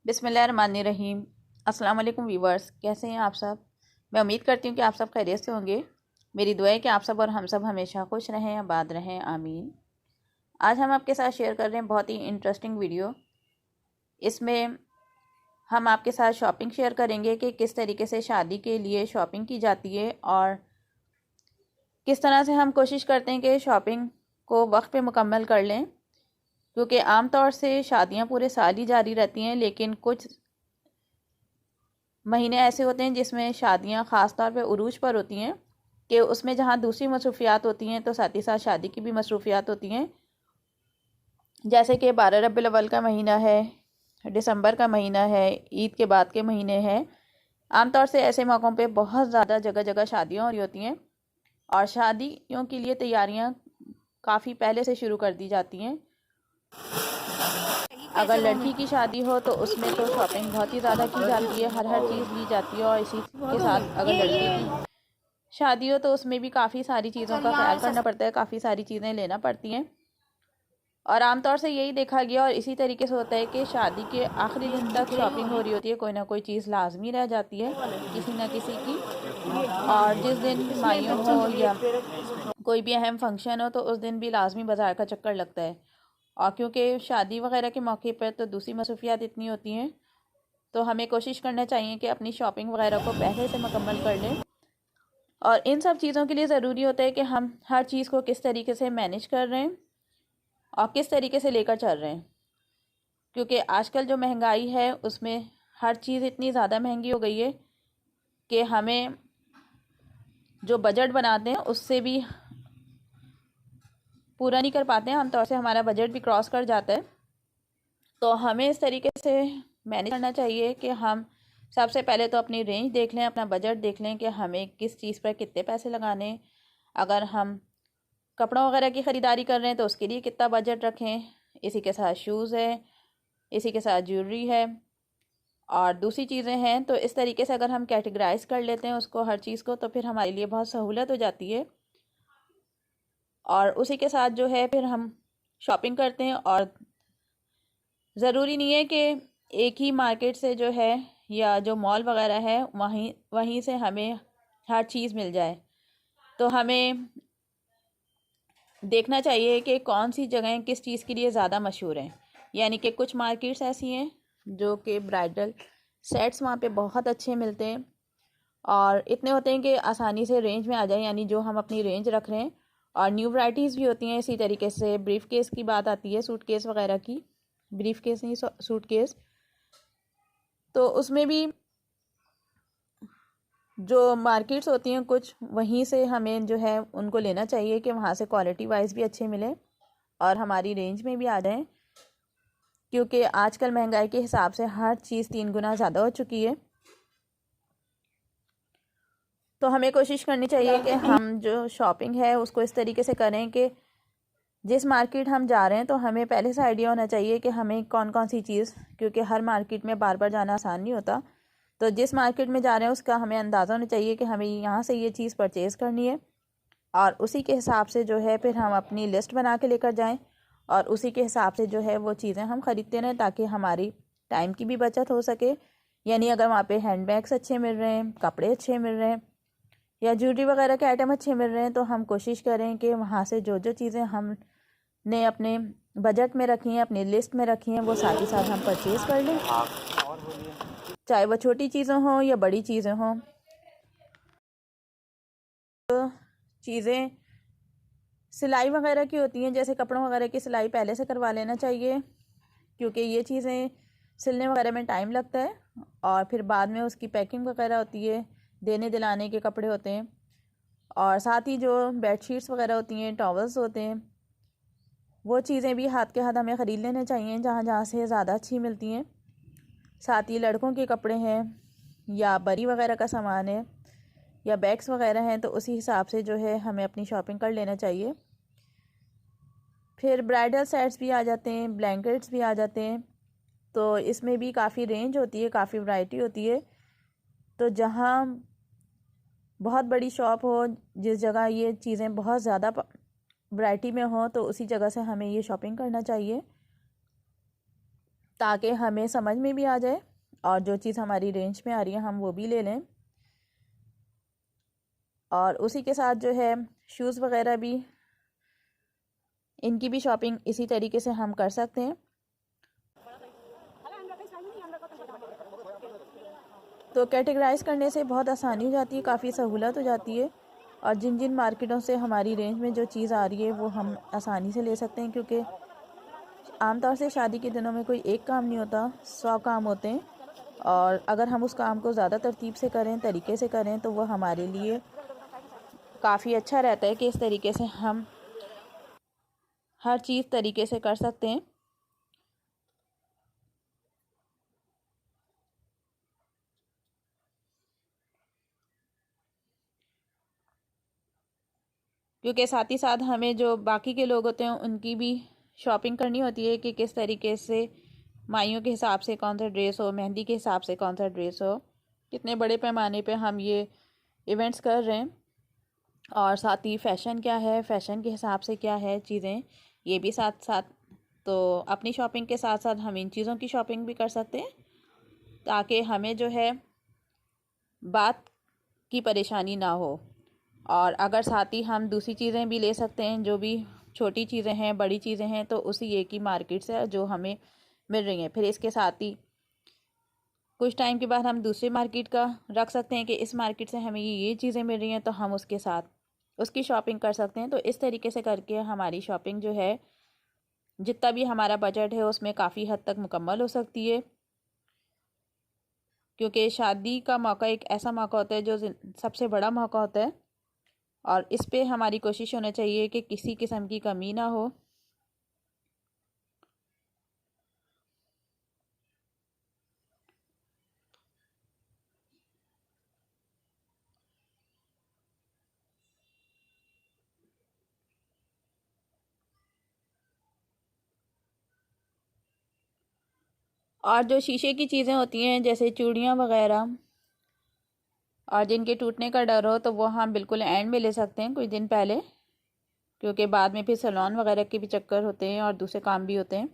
बिस्मिल्लाहिर्रहमानिर्रहीम। अस्सलाम वालेकुम व्यूवर्स, कैसे हैं आप सब। मैं उम्मीद करती हूँ कि आप सब खैरियत से होंगे। मेरी दुआ है कि आप सब और हम सब हमेशा खुश रहें, आबाद रहें, आमीन। आज हम आपके साथ शेयर कर रहे हैं बहुत ही इंटरेस्टिंग वीडियो। इसमें हम आपके साथ शॉपिंग शेयर करेंगे कि किस तरीके से शादी के लिए शॉपिंग की जाती है और किस तरह से हम कोशिश करते हैं कि शॉपिंग को वक्त पे मुकम्मल कर लें, क्योंकि आम तौर से शादियां पूरे साल ही जारी रहती हैं, लेकिन कुछ महीने ऐसे होते हैं जिसमें शादियां ख़ास तौर पे उरूज पर होती हैं कि उसमें जहां दूसरी मसरूफियात होती हैं तो साथ ही साथ शादी की भी मसरूफियात होती हैं। जैसे कि 12 रबीउल अव्वल का महीना है, दिसंबर का महीना है, ईद के बाद के महीने हैं। आमतौर से ऐसे मौक़ों पे बहुत ज़्यादा जगह जगह शादियाँ हो रही होती हैं और शादियों के लिए तैयारियां काफ़ी पहले से शुरू कर दी जाती हैं। अगर लड़की की शादी हो तो उसमें तो शॉपिंग बहुत ही ज़्यादा की जाती है, हर चीज़ ली जाती है। और इसी के साथ अगर लड़के की शादी हो तो उसमें भी काफ़ी सारी चीज़ों का ख्याल करना पड़ता है, काफ़ी सारी चीज़ें लेना पड़ती हैं। और आमतौर से यही देखा गया और इसी तरीके से होता है कि शादी के आखिरी दिन तक शॉपिंग हो रही होती है, कोई ना कोई चीज़ लाजमी रह जाती है किसी न किसी की। और जिस दिन माइयों हो या कोई भी अहम फंक्शन हो तो उस दिन भी लाजमी बाज़ार का चक्कर लगता है। और क्योंकि शादी वगैरह के मौके पर तो दूसरी मसरूफियात इतनी होती हैं, तो हमें कोशिश करना चाहिए कि अपनी शॉपिंग वगैरह को पहले से मुकम्मल कर लें। और इन सब चीज़ों के लिए ज़रूरी होता है कि हम हर चीज़ को किस तरीके से मैनेज कर रहे हैं और किस तरीके से लेकर चल रहे हैं, क्योंकि आजकल जो महंगाई है उसमें हर चीज़ इतनी ज़्यादा महंगी हो गई है कि हमें जो बजट बनाते हैं उससे भी पूरा नहीं कर पाते हैं। आमतौर से हमारा बजट भी क्रॉस कर जाता है। तो हमें इस तरीके से मैनेज करना चाहिए कि हम सबसे पहले तो अपनी रेंज देख लें, अपना बजट देख लें कि हमें किस चीज़ पर कितने पैसे लगाने। अगर हम कपड़ों वगैरह की ख़रीदारी कर रहे हैं तो उसके लिए कितना बजट रखें। इसी के साथ शूज़ है, इसी के साथ ज्वेलरी है और दूसरी चीज़ें हैं। तो इस तरीके से अगर हम कैटेगराइज कर लेते हैं उसको, हर चीज़ को, तो फिर हमारे लिए बहुत सहूलत हो जाती है। और उसी के साथ जो है फिर हम शॉपिंग करते हैं। और ज़रूरी नहीं है कि एक ही मार्केट से जो है या जो मॉल वगैरह है वहीं से हमें हर चीज़ मिल जाए। तो हमें देखना चाहिए कि कौन सी जगहें किस चीज़ के लिए ज़्यादा मशहूर हैं। यानी कि कुछ मार्केट्स ऐसी हैं जो कि ब्राइडल सेट्स वहाँ पे बहुत अच्छे मिलते हैं और इतने होते हैं कि आसानी से रेंज में आ जाए, यानी जो हम अपनी रेंज रख रहे हैं। और न्यू वैराइटीज़ भी होती हैं। इसी तरीके से ब्रीफ केस की बात आती है, सूट केस वगैरह की, ब्रीफ केस नहीं सूट केस, तो उसमें भी जो मार्केट्स होती हैं कुछ, वहीं से हमें जो है उनको लेना चाहिए कि वहाँ से क्वालिटी वाइज भी अच्छे मिले और हमारी रेंज में भी आ जाएं, क्योंकि आजकल महंगाई के हिसाब से हर चीज़ 3 गुना ज़्यादा हो चुकी है। तो हमें कोशिश करनी चाहिए कि हम जो शॉपिंग है उसको इस तरीके से करें कि जिस मार्केट हम जा रहे हैं तो हमें पहले से आइडिया होना चाहिए कि हमें कौन कौन सी चीज़, क्योंकि हर मार्केट में बार बार जाना आसान नहीं होता। तो जिस मार्केट में जा रहे हैं उसका हमें अंदाज़ा होना चाहिए कि हमें यहाँ से ये चीज़ परचेज़ करनी है और उसी के हिसाब से जो है फिर हम अपनी लिस्ट बना के लेकर जाएं और उसी के हिसाब से जो है वो चीज़ें हम ख़रीदते रहें, ताकि हमारी टाइम की भी बचत हो सके। यानी अगर वहाँ पे हैंडबैग्स अच्छे मिल रहे हैं, कपड़े अच्छे मिल रहे हैं या ज्वेलरी वगैरह के आइटम अच्छे मिल रहे हैं, तो हम कोशिश करें कि वहाँ से जो जो चीज़ें हमने अपने बजट में रखी हैं, अपनी लिस्ट में रखी हैं, वो साथ ही साथ हम परचेज़ कर लें, चाहे वह छोटी चीज़ें हों या बड़ी चीज़ें हों। तो चीज़ें सिलाई वगैरह की होती हैं, जैसे कपड़ों वगैरह की सिलाई पहले से करवा लेना चाहिए, क्योंकि ये चीज़ें सिलने वगैरह में टाइम लगता है और फिर बाद में उसकी पैकिंग वगैरह होती है, देने दिलाने के कपड़े होते हैं। और साथ ही जो बेडशीट्स वगैरह होती हैं, टॉवल्स होते हैं, वो चीज़ें भी हाथ के हाथ हमें ख़रीद लेने चाहिए जहाँ जहाँ से ज़्यादा अच्छी मिलती हैं। साथ ही लड़कों के कपड़े हैं या बरी वगैरह का सामान है या बैग्स वगैरह हैं, तो उसी हिसाब से जो है हमें अपनी शॉपिंग कर लेना चाहिए। फिर ब्राइडल सेट्स भी आ जाते हैं, ब्लैंकेट्स भी आ जाते हैं, तो इसमें भी काफ़ी रेंज होती है, काफ़ी वैरायटी होती है। तो जहाँ बहुत बड़ी शॉप हो, जिस जगह ये चीज़ें बहुत ज़्यादा वैरायटी में हो, तो उसी जगह से हमें ये शॉपिंग करना चाहिए। ताकि हमें समझ में भी आ जाए और जो चीज़ हमारी रेंज में आ रही है हम वो भी ले लें। और उसी के साथ जो है शूज़ वगैरह भी, इनकी भी शॉपिंग इसी तरीके से हम कर सकते हैं। तो कैटेगराइज़ करने से बहुत आसानी हो जाती है, काफ़ी सहूलत हो जाती है। और जिन जिन मार्केटों से हमारी रेंज में जो चीज़ आ रही है वो हम आसानी से ले सकते हैं, क्योंकि आमतौर से शादी के दिनों में कोई एक काम नहीं होता, 100 काम होते हैं। और अगर हम उस काम को ज़्यादा तरतीब से करें, तरीके से करें, तो वो हमारे लिए काफ़ी अच्छा रहता है कि इस तरीके से हम हर चीज़ तरीके से कर सकते हैं। क्योंकि साथ ही साथ हमें जो बाकी के लोग होते हैं उनकी भी शॉपिंग करनी होती है कि किस तरीके से माइयों के हिसाब से कौन सा ड्रेस हो, मेहंदी के हिसाब से कौन सा ड्रेस हो, कितने बड़े पैमाने पे हम ये इवेंट्स कर रहे हैं। और साथ ही फ़ैशन क्या है, फ़ैशन के हिसाब से क्या है चीज़ें, ये भी साथ साथ। तो अपनी शॉपिंग के साथ साथ हम इन चीज़ों की शॉपिंग भी कर सकते हैं, ताकि हमें जो है बात की परेशानी ना हो। और अगर साथ ही हम दूसरी चीज़ें भी ले सकते हैं, जो भी छोटी चीज़ें हैं, बड़ी चीज़ें हैं, तो उसी एक ही मार्केट से जो हमें मिल रही हैं। फिर इसके साथ ही कुछ टाइम के बाद हम दूसरी मार्केट का रख सकते हैं कि इस मार्केट से हमें ये चीज़ें मिल रही हैं, तो हम उसके साथ उसकी शॉपिंग कर सकते हैं। तो इस तरीके से करके हमारी शॉपिंग जो है, जितना भी हमारा बजट है उसमें काफ़ी हद तक मुकम्मल हो सकती है। क्योंकि शादी का मौका एक ऐसा मौका होता है जो सबसे बड़ा मौका होता है, और इस पे हमारी कोशिश होना चाहिए कि किसी किस्म की कमी ना हो। और जो शीशे की चीज़ें होती हैं जैसे चूड़ियाँ वगैरह, और जिनके टूटने का डर हो, तो वो हम बिल्कुल एंड में ले सकते हैं, कुछ दिन पहले, क्योंकि बाद में फिर सैलून वगैरह के भी चक्कर होते हैं और दूसरे काम भी होते हैं।